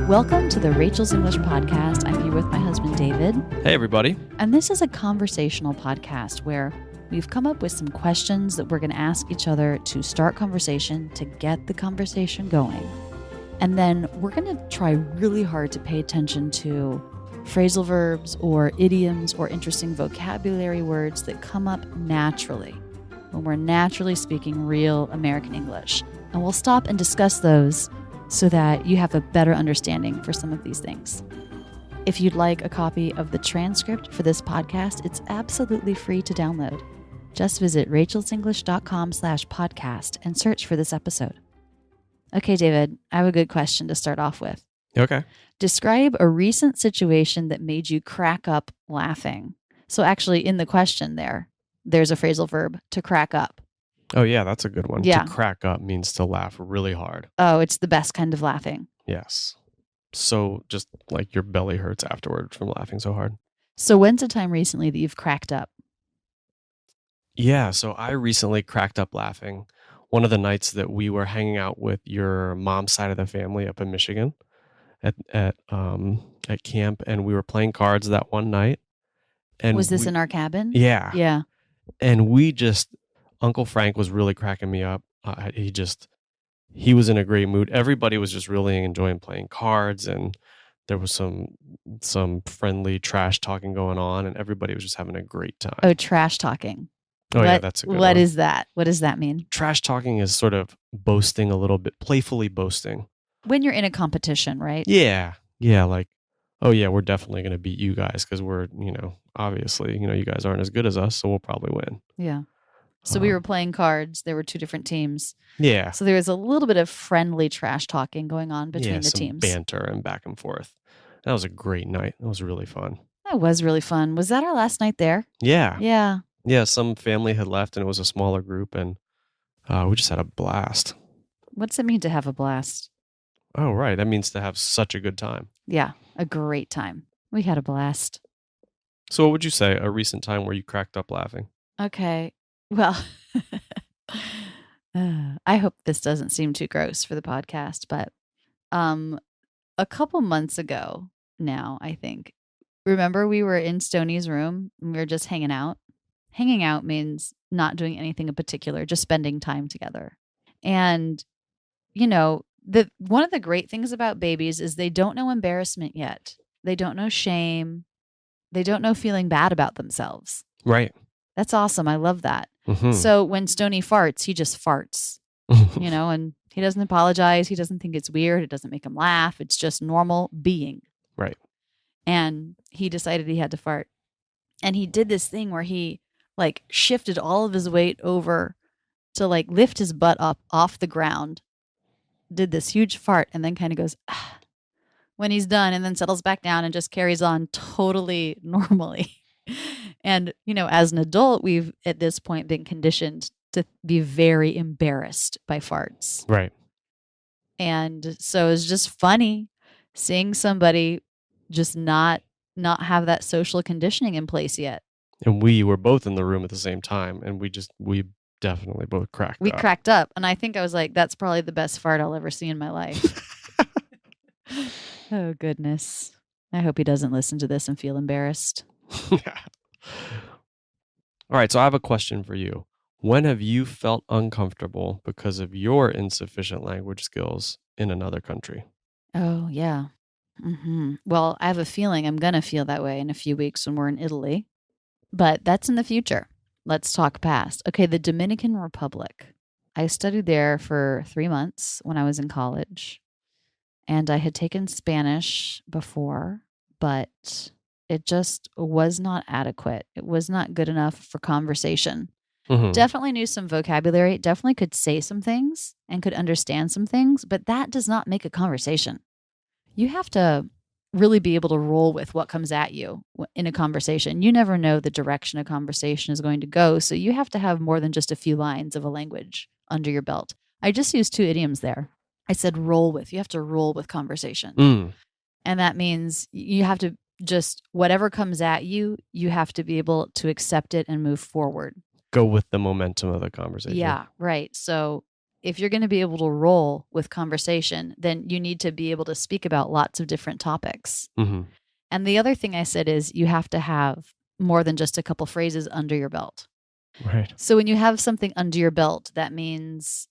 Welcome to the Rachel's English Podcast. I'm here with my husband, David. Hey, everybody. And this is a conversational podcast where we've come up with some questions that we're going to ask each other to start conversation, to get the conversation going. And then we're going to try really hard to pay attention to phrasal verbs or idioms or interesting vocabulary words that come up naturally when we're naturally speaking real American English. And we'll stop and discuss those so that you have a better understanding for some of these things. If you'd like a copy of the transcript for this podcast, it's absolutely free to download. Just visit rachelsenglish.com/podcast and search for this episode. Okay, David, I have a good question to start off with. Okay. Describe a recent situation that made you crack up laughing. So actually in the question there's a phrasal verb, to crack up. Oh, yeah, that's a good one. Yeah. To crack up means to laugh really hard. Oh, it's the best kind of laughing. Yes. So just like your belly hurts afterward from laughing so hard. So when's a time recently that you've cracked up? Yeah, so I recently cracked up laughing. One of the nights that we were hanging out with your mom's side of the family up in Michigan at camp, and we were playing cards that one night. And Was this in our cabin? Yeah. Yeah. And Uncle Frank was really cracking me up. He was in a great mood. Everybody was just really enjoying playing cards, and there was some friendly trash talking going on, and everybody was just having a great time. Oh, trash talking. Yeah, that's a good one. What is that? What does that mean? Trash talking is sort of boasting a little bit, playfully boasting. When you're in a competition, right? Yeah. Yeah, like, oh yeah, we're definitely going to beat you guys because we're, obviously, you guys aren't as good as us, so we'll probably win. Yeah. So we were playing cards. There were two different teams. Yeah. So there was a little bit of friendly trash talking going on between the some teams. Banter and back and forth. That was a great night. That was really fun. That was really fun. Was that our last night there? Yeah. Yeah. Yeah, some family had left and it was a smaller group, and we just had a blast. What's it mean to have a blast? Oh, right. That means to have such a good time. Yeah, a great time. We had a blast. So what would you say, a recent time where you cracked up laughing? Okay. Well, I hope this doesn't seem too gross for the podcast, but a couple months ago now, I think, remember we were in Stoney's room and we were just hanging out? Hanging out means not doing anything in particular, just spending time together. And, one of the great things about babies is they don't know embarrassment yet. They don't know shame. They don't know feeling bad about themselves. Right. That's awesome. I love that. Mm-hmm. So when Stoney farts, he just farts, and he doesn't apologize. He doesn't think it's weird. It doesn't make him laugh. It's just normal being. Right. And he decided he had to fart. And he did this thing where he shifted all of his weight over to lift his butt up off the ground, did this huge fart, and then kind of goes, ah, when he's done, and then settles back down and just carries on totally normally. And, as an adult, we've at this point been conditioned to be very embarrassed by farts. Right. And so it's just funny seeing somebody just not have that social conditioning in place yet. And we were both in the room at the same time, and we definitely both cracked up. We cracked up, and I think I was like, that's probably the best fart I'll ever see in my life. Oh, goodness. I hope he doesn't listen to this and feel embarrassed. Yeah. All right, so I have a question for you. When have you felt uncomfortable because of your insufficient language skills in another country? Oh, yeah. Mm-hmm. Well, I have a feeling I'm going to feel that way in a few weeks when we're in Italy, but that's in the future. Let's talk past. Okay, the Dominican Republic. I studied there for 3 months when I was in college, and I had taken Spanish before, but it just was not adequate. It was not good enough for conversation. Mm-hmm. Definitely knew some vocabulary, definitely could say some things and could understand some things, but that does not make a conversation. You have to really be able to roll with what comes at you in a conversation. You never know the direction a conversation is going to go, so you have to have more than just a few lines of a language under your belt. I just used 2 idioms there. I said roll with. You have to roll with conversation. Mm. And that means you have to just, whatever comes at you, you have to be able to accept it and move forward. Go with the momentum of the conversation. Yeah, right. So if you're going to be able to roll with conversation, then you need to be able to speak about lots of different topics. Mm-hmm. And the other thing I said is you have to have more than just a couple phrases under your belt. Right. So when you have something under your belt, that means,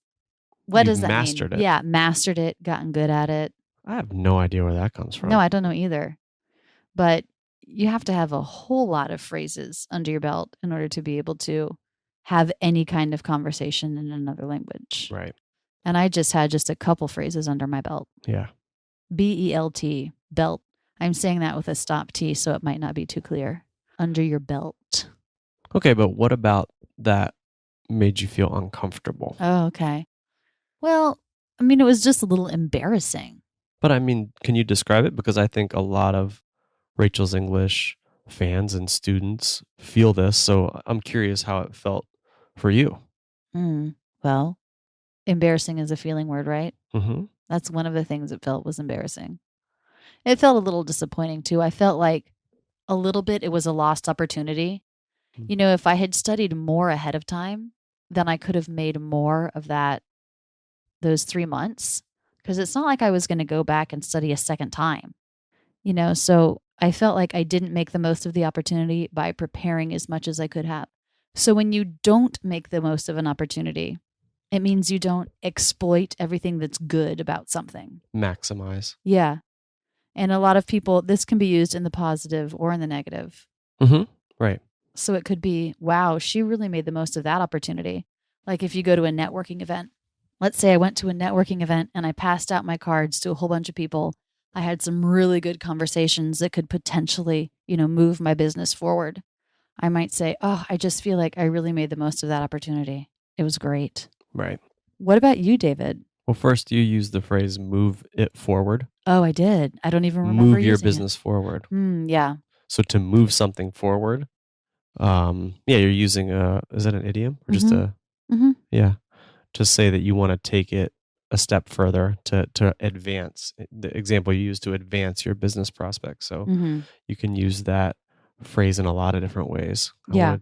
what You've does that mastered mean? it. Yeah, mastered it, gotten good at it. I have no idea where that comes from. No, I don't know either. But you have to have a whole lot of phrases under your belt in order to be able to have any kind of conversation in another language. Right. And I just had just a couple phrases under my belt. Yeah. BELT, belt. I'm saying that with a stop T, so it might not be too clear. Under your belt. Okay, but what about that made you feel uncomfortable? Oh, okay. Well, I mean, it was just a little embarrassing. But I mean, can you describe it? Because I think a lot of Rachel's English fans and students feel this. So I'm curious how it felt for you. Well, embarrassing is a feeling word, right? Mm-hmm. That's one of the things it felt was embarrassing. It felt a little disappointing too. I felt like a little bit it was a lost opportunity. You know, if I had studied more ahead of time, then I could have made more of those 3 months. Because it's not like I was going to go back and study a second time. You know, so I felt like I didn't make the most of the opportunity by preparing as much as I could have. So when you don't make the most of an opportunity, it means you don't exploit everything that's good about something. Maximize. Yeah. And a lot of people, this can be used in the positive or in the negative. Mm-hmm. Right. So it could be, wow, she really made the most of that opportunity. Like if you go to a networking event, let's say I went to a networking event and I passed out my cards to a whole bunch of people. I had some really good conversations that could potentially, move my business forward. I might say, oh, I just feel like I really made the most of that opportunity. It was great. Right. What about you, David? Well, first you used the phrase "move it forward." Oh, I did. I don't even remember Move your using business forward. Yeah. So to move something forward, you're using is that an idiom or just to say that you want to take it a step further to advance. The example you use to advance your business prospects. So you can use that phrase in a lot of different ways. You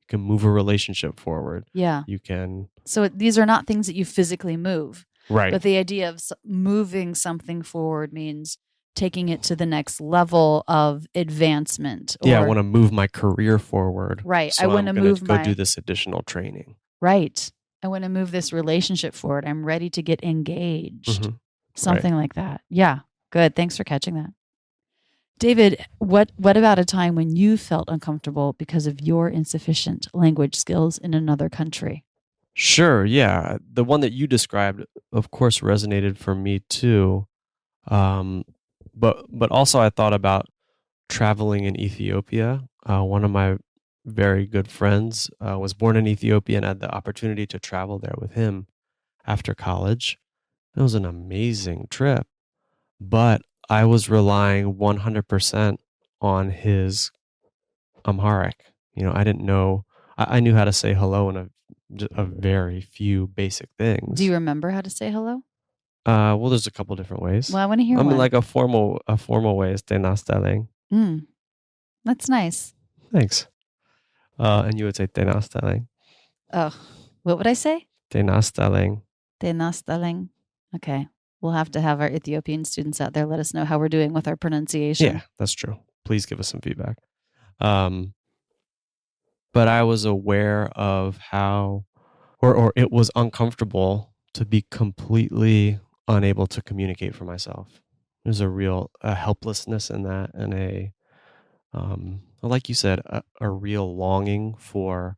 can move a relationship forward. Yeah. You can. So these are not things that you physically move. Right. But the idea of moving something forward means taking it to the next level of advancement. I want to move my career forward. Right. So I want to move go do this additional training. Right. I want to move this relationship forward. I'm ready to get engaged. Something like that. Yeah. Good. Thanks for catching that. David, what about a time when you felt uncomfortable because of your insufficient language skills in another country? Sure. Yeah. The one that you described, of course, resonated for me too. But also I thought about traveling in Ethiopia. One of my very good friends was born in Ethiopia and had the opportunity to travel there with him after college. It was an amazing trip, but I was relying 100% on his Amharic. I didn't know. I knew how to say hello in a very few basic things. Do you remember how to say hello? Well, there's a couple different ways. Well, I want to hear one. one. Like a formal way is te nastaling. That's nice. Thanks. And you would say te nastaling. Oh, what would I say? Te nastaling. Te nastaling. Okay. We'll have to have our Ethiopian students out there let us know how we're doing with our pronunciation. Yeah, that's true. Please give us some feedback. But I was aware of how, or it was uncomfortable to be completely unable to communicate for myself. There's a real helplessness in that, and like you said, a real longing for,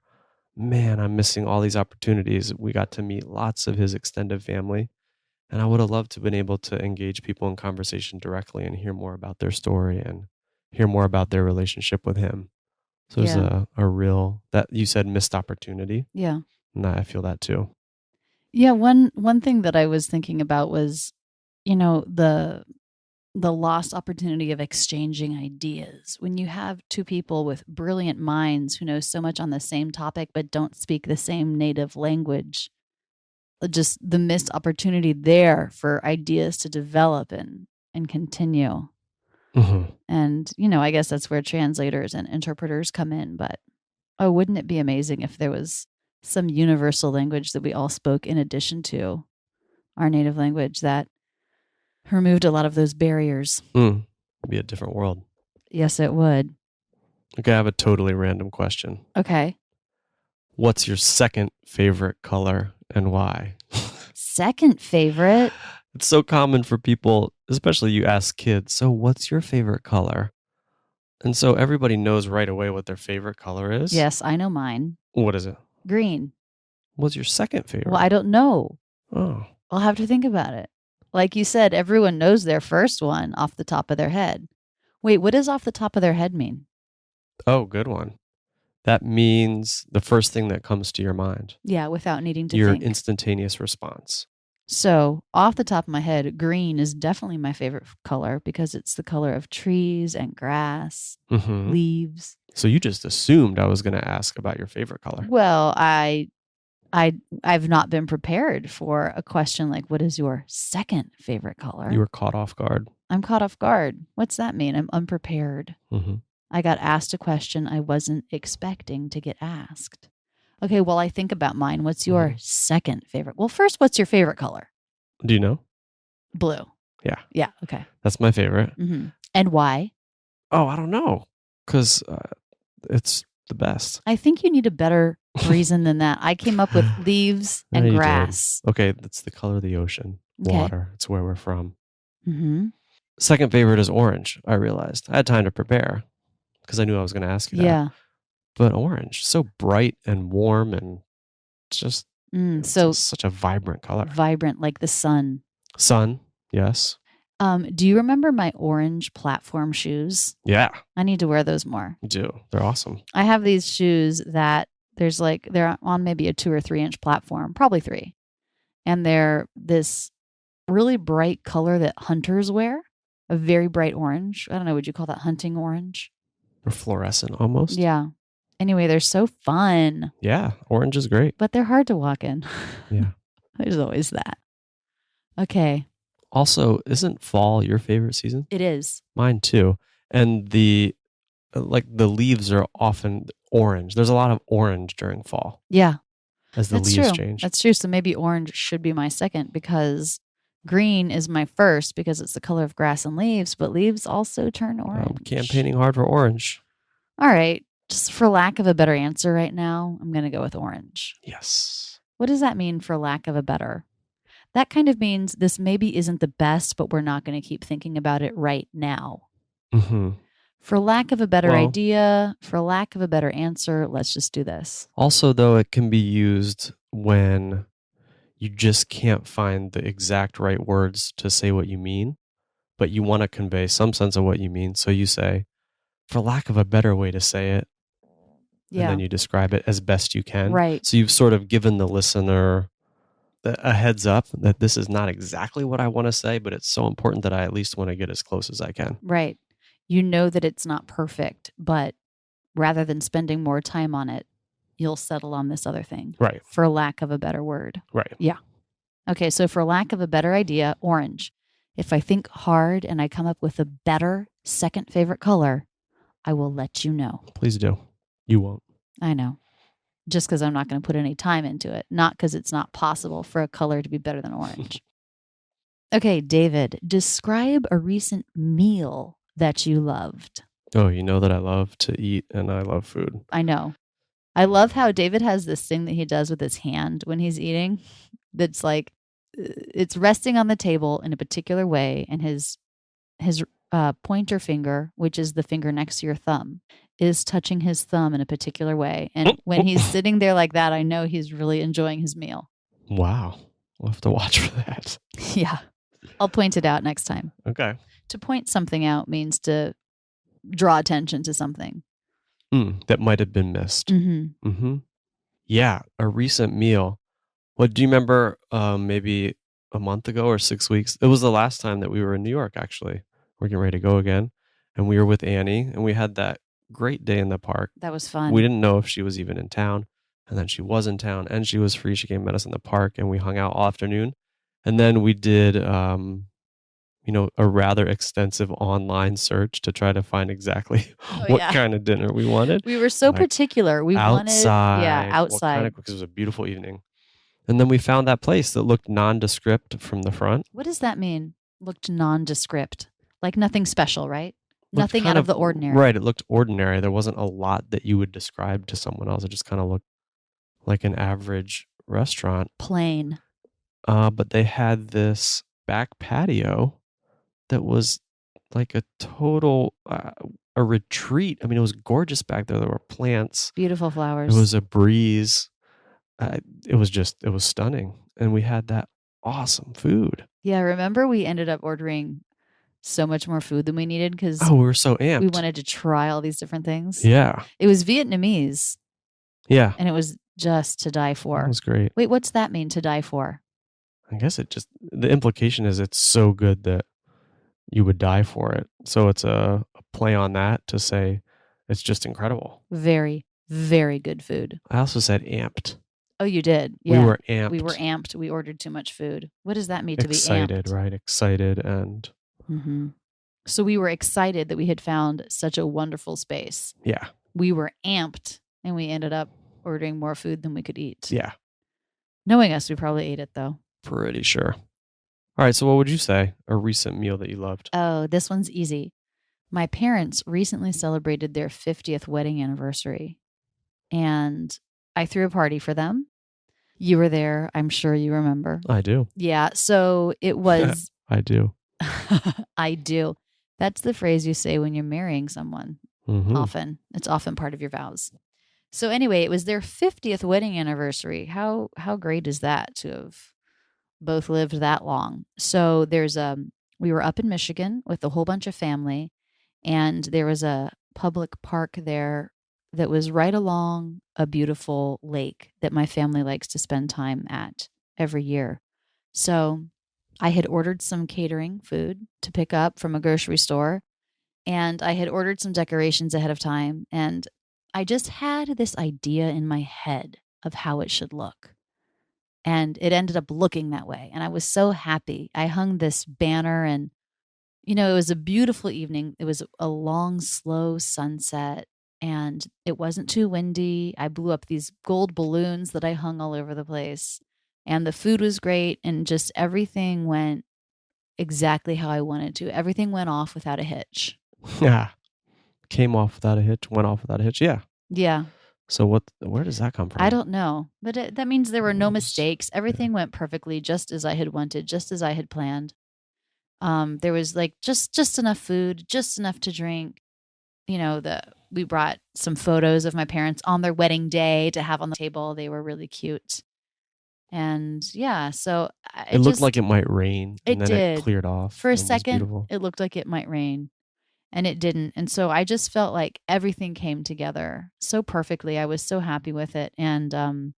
man, I'm missing all these opportunities. We got to meet lots of his extended family, and I would have loved to have been able to engage people in conversation directly and hear more about their story and hear more about their relationship with him. So there's a real, that you said, missed opportunity. Yeah. And I feel that too. Yeah. One thing that I was thinking about was, the lost opportunity of exchanging ideas. When you have two people with brilliant minds who know so much on the same topic but don't speak the same native language, just the missed opportunity there for ideas to develop and continue. And, I guess that's where translators and interpreters come in. But, wouldn't it be amazing if there was some universal language that we all spoke in addition to our native language that removed a lot of those barriers. It'd be a different world. Yes, it would. Okay, I have a totally random question. Okay. What's your second favorite color and why? Second favorite? It's so common for people, especially you ask kids, so what's your favorite color? And so everybody knows right away what their favorite color is. Yes, I know mine. What is it? Green. What's your second favorite? Well, I don't know. Oh. I'll have to think about it. Like you said, everyone knows their first one off the top of their head. Wait, what does off the top of their head mean? Oh, good one. That means the first thing that comes to your mind. Yeah, without needing to Your think. instantaneous response. So, off the top of my head, green is definitely my favorite color because it's the color of trees and grass, leaves. So you just assumed I was going to ask about your favorite color. Well, I've not been prepared for a question like, what is your second favorite color? You were caught off guard. I'm caught off guard. What's that mean? I'm unprepared. I got asked a question I wasn't expecting to get asked. Okay, well, I think about mine. What's your second favorite? Well, first, what's your favorite color? Do you know? Blue. Yeah. Yeah, okay. That's my favorite. And why? Oh, I don't know. Because it's the best. I think you need a better reason than that. I came up with leaves and grass. Okay, that's the color of the ocean. Okay. Water. It's where we're from. Second favorite is orange, I realized. I had time to prepare because I knew I was going to ask you that. Yeah. But orange, so bright and warm and just so such a vibrant color. Vibrant, like the sun. Sun, yes. Do you remember my orange platform shoes? Yeah. I need to wear those more. You do. They're awesome. I have these shoes that they're on maybe a 2 or 3 inch platform, probably 3. And they're this really bright color that hunters wear, a very bright orange. I don't know, would you call that hunting orange? Or fluorescent almost. Yeah. Anyway, they're so fun. Yeah, orange is great. But they're hard to walk in. Yeah. There's always that. Okay. Also, isn't fall your favorite season? It is. Mine too. And the leaves are often orange. There's a lot of orange during fall. Yeah. As the leaves change. That's true. So maybe orange should be my second because green is my first because it's the color of grass and leaves, but leaves also turn orange. I'm campaigning hard for orange. All right. Just for lack of a better answer right now, I'm going to go with orange. Yes. What does that mean for lack of a better? That kind of means this maybe isn't the best, but we're not going to keep thinking about it right now. For lack of a better idea, for lack of a better answer, let's just do this. Also, though, it can be used when you just can't find the exact right words to say what you mean, but you want to convey some sense of what you mean. So you say, for lack of a better way to say it, and then you describe it as best you can. Right. So you've sort of given the listener a heads up that this is not exactly what I want to say, but it's so important that I at least want to get as close as I can. Right. You know that it's not perfect, but rather than spending more time on it, you'll settle on this other thing. Right. For lack of a better word. Right. Yeah. Okay, so for lack of a better idea, orange. If I think hard and I come up with a better second favorite color, I will let you know. Please do. You won't. I know. Just because I'm not going to put any time into it. Not because it's not possible for a color to be better than orange. Okay, David, describe a recent meal that you loved. Oh, you know that I love to eat and I love food. I know. I love how David has this thing that he does with his hand when he's eating. That's like, it's resting on the table in a particular way. And his pointer finger, which is the finger next to your thumb, is touching his thumb in a particular way. And when he's sitting there like that, I know he's really enjoying his meal. Wow. We'll have to watch for that. Yeah. I'll point it out next time. Okay. To point something out means to draw attention to something. That might have been missed. Yeah. A recent meal. What do you remember maybe a month ago or 6 weeks? It was the last time that we were in New York, actually. We're getting ready to go again. And we were with Annie and we had that great day in the park. That was fun. We didn't know if she was even in town. And then she was in town and she was free. She came met us in the park and we hung out all afternoon. And then we did a rather extensive online search to try to find exactly Oh, what yeah. kind of dinner we wanted. We were so Like, particular. We wanted, outside, outside. because it was a beautiful evening. And then we found that place that looked nondescript from the front. What does that mean? Looked nondescript. Like nothing special, right? Looked Nothing kind out of the ordinary. Right, it looked ordinary. There wasn't a lot that you would describe to someone else. It just kind of looked like an average restaurant. Plain. But they had this back patio that was like a total a retreat. I mean, it was gorgeous back there. There were plants. Beautiful flowers. It was a breeze. It was stunning. And we had that awesome food. Yeah, remember we ended up ordering so much more food than we needed because we were so amped. we wanted to try all these different things. Yeah. It was Vietnamese. Yeah. And it was just to die for. It was great. Wait, what's that mean, to die for? I guess the implication is it's so good that you would die for it. So it's a play on that to say it's just incredible. Very, very good food. I also said amped. Oh, you did? Yeah. We were amped. We were amped. We ordered too much food. What does that mean to be amped? Excited, right? Excited and... Mm-hmm. So we were excited that we had found such a wonderful space. Yeah. We were amped and we ended up ordering more food than we could eat. Yeah. Knowing us, we probably ate it though. Pretty sure. All right. So what would you say? A recent meal that you loved? Oh, this one's easy. My parents recently celebrated their 50th wedding anniversary. And I threw a party for them. You were there. I'm sure you remember. I do. Yeah. So it was... I do. I do. That's the phrase you say when you're marrying someone. Mm-hmm. Often. It's often part of your vows. So anyway, it was their 50th wedding anniversary. How great is that to have both lived that long? So we were up in Michigan with a whole bunch of family, and there was a public park there that was right along a beautiful lake that my family likes to spend time at every year. So I had ordered some catering food to pick up from a grocery store, and I had ordered some decorations ahead of time, and I just had this idea in my head of how it should look. And it ended up looking that way. And I was so happy. I hung this banner and, it was a beautiful evening. It was a long, slow sunset and it wasn't too windy. I blew up these gold balloons that I hung all over the place. And the food was great. And just everything went exactly how I wanted to. Everything went off without a hitch. Yeah. Came off without a hitch, went off without a hitch. Yeah. Yeah. So where does that come from? I don't know, but that means there were no mistakes. Everything went perfectly, just as I had wanted, just as I had planned. There was like just enough food, just enough to drink. We brought some photos of my parents on their wedding day to have on the table. They were really cute. And yeah, so it looked like it might rain. It and then did. It cleared off. For a second, it looked like it might rain. And it didn't. And so I just felt like everything came together so perfectly. I was so happy with it. And,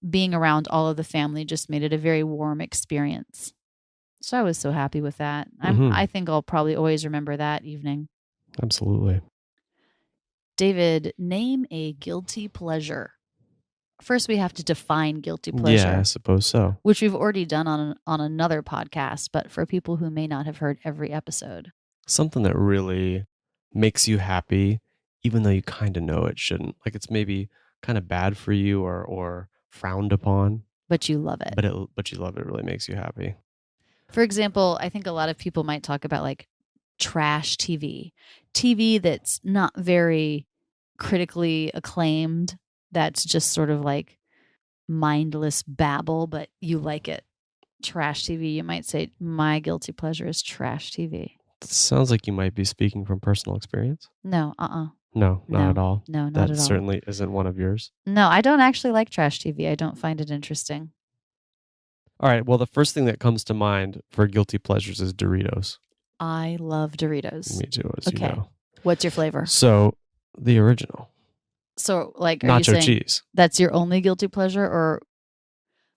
being around all of the family just made it a very warm experience. So I was so happy with that. I think I'll probably always remember that evening. Absolutely. David, name a guilty pleasure. First, we have to define guilty pleasure. Yeah, I suppose so. Which we've already done on another podcast, but for people who may not have heard every episode. Something that really makes you happy, even though you kind of know it shouldn't. Like it's maybe kind of bad for you or frowned upon. But you love it. But you love it. It really makes you happy. For example, I think a lot of people might talk about like trash TV. TV that's not very critically acclaimed. That's just sort of like mindless babble, but you like it. Trash TV. You might say, my guilty pleasure is trash TV. Sounds like you might be speaking from personal experience. No, No, not at all. No, not at all. That certainly isn't one of yours. No, I don't actually like trash TV. I don't find it interesting. All right. Well, the first thing that comes to mind for guilty pleasures is Doritos. I love Doritos. Me too, as you know. What's your flavor? So, the original. So, like, are nacho you saying cheese. That's your only guilty pleasure, or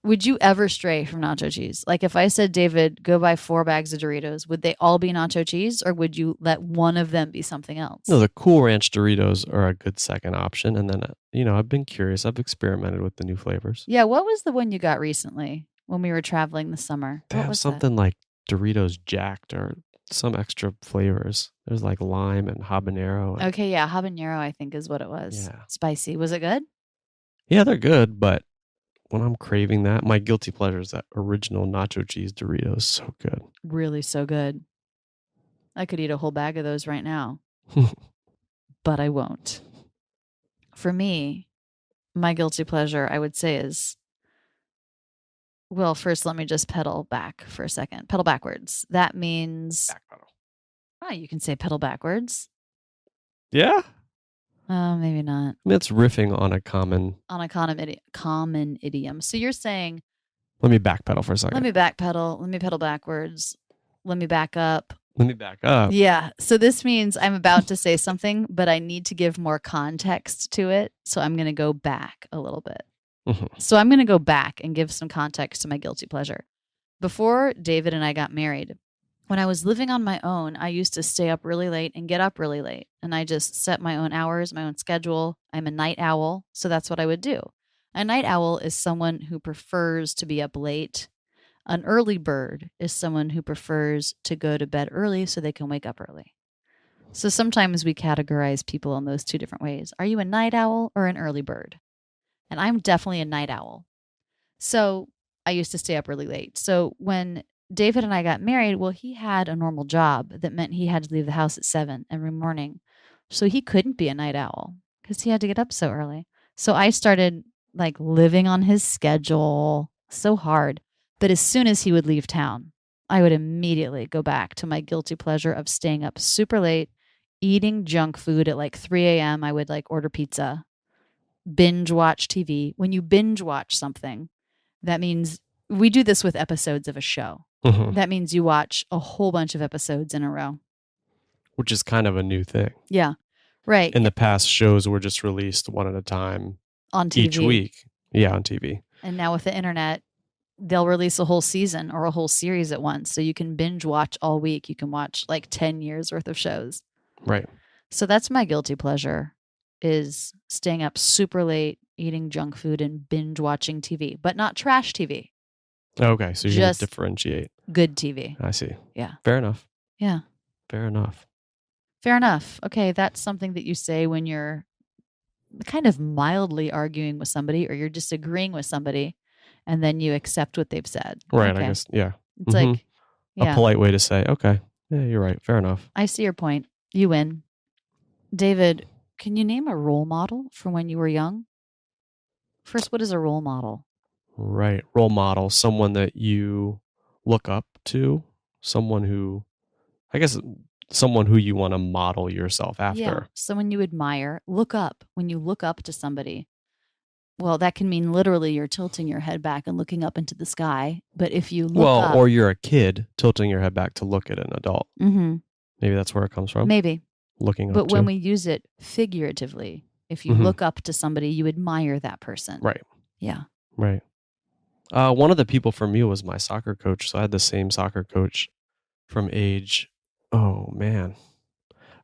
would you ever stray from nacho cheese? Like, if I said, David, go buy 4 bags of Doritos, would they all be nacho cheese, or would you let one of them be something else? No, the Cool Ranch Doritos are a good second option. And then, I've been curious. I've experimented with the new flavors. Yeah, what was the one you got recently when we were traveling this summer? They What have was something like Doritos jacked or some extra flavors. There's like lime and habanero. And, Okay, yeah, habanero I think is what it was. Yeah. Spicy. Was it good? Yeah, they're good, but when I'm craving that, my guilty pleasure is that original nacho cheese Doritos. So good. Really so good. I could eat a whole bag of those right now, but I won't. For me, my guilty pleasure, I would say, is well, first, let me just pedal back for a second. Pedal backwards. That means, Backpedal. you can say pedal backwards. Yeah? Maybe not. I mean, it's riffing on a common. On a common idiom. So you're saying, Let me backpedal for a second. let me backpedal. Let me pedal backwards. Let me back up. Let me back up. Yeah. So this means I'm about to say something, but I need to give more context to it. So I'm going to go back a little bit. Mhm. So I'm going to go back and give some context to my guilty pleasure. Before David and I got married, when I was living on my own, I used to stay up really late and get up really late. And I just set my own hours, my own schedule. I'm a night owl, so that's what I would do. A night owl is someone who prefers to be up late. An early bird is someone who prefers to go to bed early so they can wake up early. So sometimes we categorize people in those two different ways. Are you a night owl or an early bird? And I'm definitely a night owl. So I used to stay up really late. So when David and I got married, well, he had a normal job that meant he had to leave the house at 7 every morning. So he couldn't be a night owl because he had to get up so early. So I started like living on his schedule so hard. But as soon as he would leave town, I would immediately go back to my guilty pleasure of staying up super late, eating junk food at like 3 a.m. I would like order pizza, binge watch TV. When you binge watch something, that means we do this with episodes of a show. Mhm. That means you watch a whole bunch of episodes in a row. Which is kind of a new thing. Yeah. Right. In the past, shows were just released one at a time On TV. each week. Yeah, on TV. And now with the internet, they'll release a whole season or a whole series at once. So you can binge watch all week. You can watch like 10 years worth of shows. Right. So that's my guilty pleasure, is staying up super late, eating junk food and binge watching TV, but not trash TV. Okay, so you Just can differentiate. good TV. I see. Yeah. Fair enough. Yeah. Fair enough. Fair enough. Okay, that's something that you say when you're kind of mildly arguing with somebody or you're disagreeing with somebody and then you accept what they've said. Right, Okay. I guess. Yeah. It's like, A yeah, polite way to say, okay, yeah, you're right. Fair enough. I see your point. You win. David, can you name a role model from when you were young? First, what is a role model? Right. Role model, someone that you look up to, someone who, I guess, someone who you want to model yourself after. Yeah, someone you admire. Look up. When you look up to somebody, well, that can mean literally you're tilting your head back and looking up into the sky. But if you look up, or you're a kid tilting your head back to look at an adult. Mhm. Maybe that's where it comes from. Maybe. Looking up But to. when we use it figuratively, if you Mhm. look up to somebody, you admire that person. Right. Yeah. Right. One of the people for me was my soccer coach. So I had the same soccer coach from age, oh man,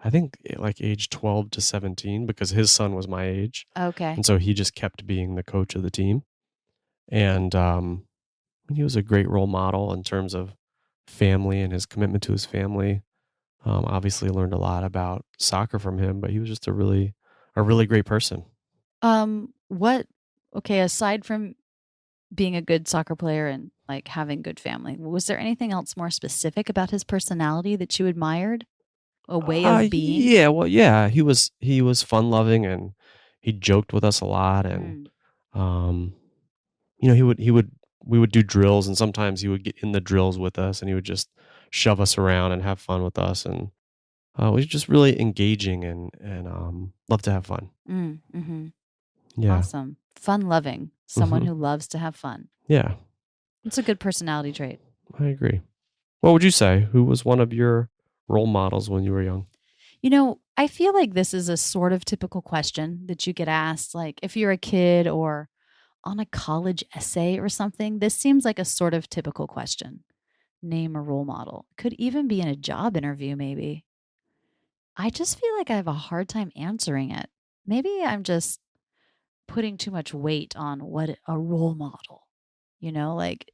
I think like age 12 to 17 because his son was my age. Okay. And so he just kept being the coach of the team. And he was a great role model in terms of family and his commitment to his family. Obviously learned a lot about soccer from him, but he was just a really great person. Okay, aside from being a good soccer player and like having good family, was there anything else more specific about his personality that you admired? A way of being? Yeah, well, yeah, he was fun loving and he joked with us a lot and we would do drills and sometimes he would get in the drills with us and he would just shove us around and have fun with us and it was just really engaging and love to have fun. Mm-hmm. Yeah. Awesome. Fun loving. Someone Mhm. who loves to have fun. Yeah, It's a good personality trait. I agree. What would you say? Who was one of your role models when you were young? You know, I feel like this is a sort of typical question that you get asked, like if you're a kid or on a college essay or something. This seems like a sort of typical question. Name a role model. Could even be in a job interview, maybe. I just feel like I have a hard time answering it. Maybe I'm just putting too much weight on what a role model, like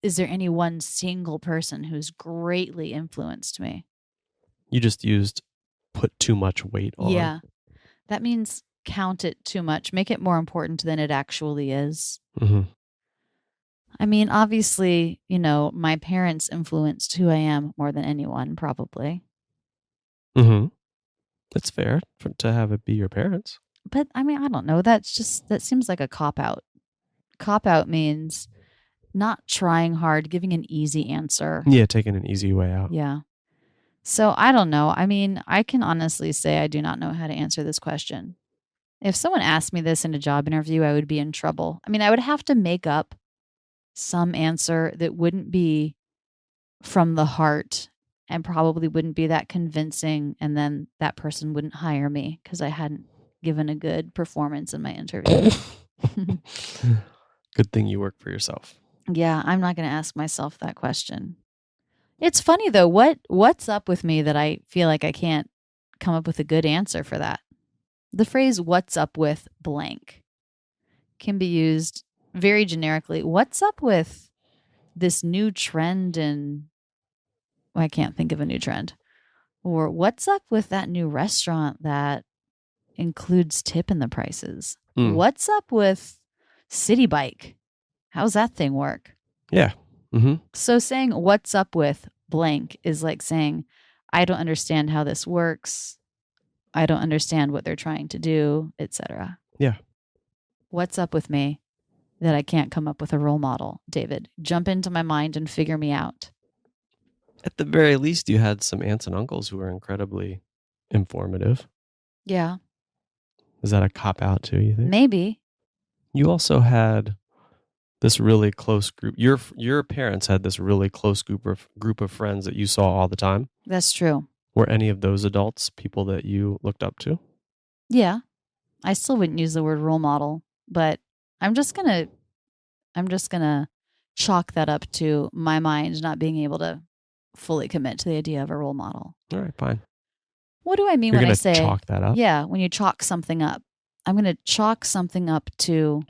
is there any one single person who's greatly influenced me? You just used put too much weight on. Yeah. That means count it too much. Make it more important than it actually is. Mm-hmm. I mean, obviously, my parents influenced who I am more than anyone, probably. Mm-hmm. It's fair to have it be your parents. But I mean, I don't know. That seems like a cop-out. Cop-out means not trying hard, giving an easy answer. Yeah, taking an easy way out. Yeah. So I don't know. I mean, I can honestly say I do not know how to answer this question. If someone asked me this in a job interview, I would be in trouble. I mean, I would have to make up some answer that wouldn't be from the heart and probably wouldn't be that convincing, and then that person wouldn't hire me because I hadn't given a good performance in my interview. Good thing you work for yourself. Yeah, I'm not going to ask myself that question. It's funny though, what's up with me that I feel like I can't come up with a good answer for that? The phrase "what's up with blank" can be used very generically. What's up with this new trend in, I can't think of a new trend. Or what's up with that new restaurant that includes tip in the prices? What's up with City Bike? How's that thing work? Yeah. Mm-hmm. So saying what's up with blank is like saying, I don't understand how this works. I don't understand what they're trying to do, etc. Yeah. What's up with me that I can't come up with a role model? David, jump into my mind and figure me out. At the very least, you had some aunts and uncles who were incredibly informative. Yeah. Is that a cop-out too, you think? Maybe. You also had this really close group. Your parents had this really close group of friends that you saw all the time. That's true. Were any of those adults people that you looked up to? Yeah. I still wouldn't use the word role model, but I'm just gonna chalk that up to my mind not being able to fully commit to the idea of a role model. All right, fine. What do I mean when I say chalk that up? Yeah, when you chalk something up. I'm going to chalk something up to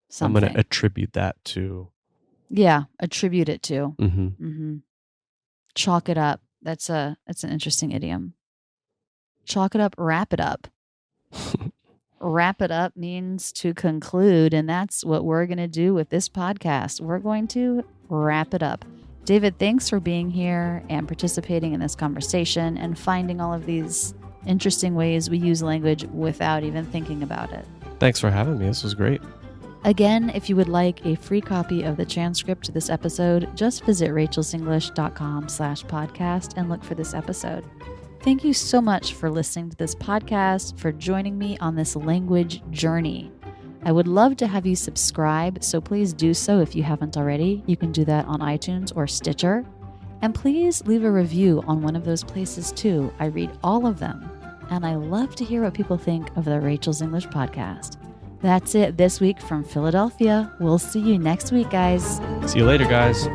something. I'm going to attribute that to. Yeah, attribute it to. Mm-hmm. Mm-hmm. Chalk it up. That's an interesting idiom. Chalk it up, wrap it up. Wrap it up means to conclude, and that's what we're going to do with this podcast. We're going to wrap it up. David, thanks for being here and participating in this conversation and finding all of these interesting ways we use language without even thinking about it. Thanks for having me. This was great. Again, if you would like a free copy of the transcript to this episode, just visit rachelsenglish.com/podcast and look for this episode. Thank you so much for listening to this podcast, for joining me on this language journey. I would love to have you subscribe, so please do so if you haven't already. You can do that on iTunes or Stitcher. And please leave a review on one of those places too. I read all of them, and I love to hear what people think of the Rachel's English podcast. That's it this week from Philadelphia. We'll see you next week, guys. See you later, guys.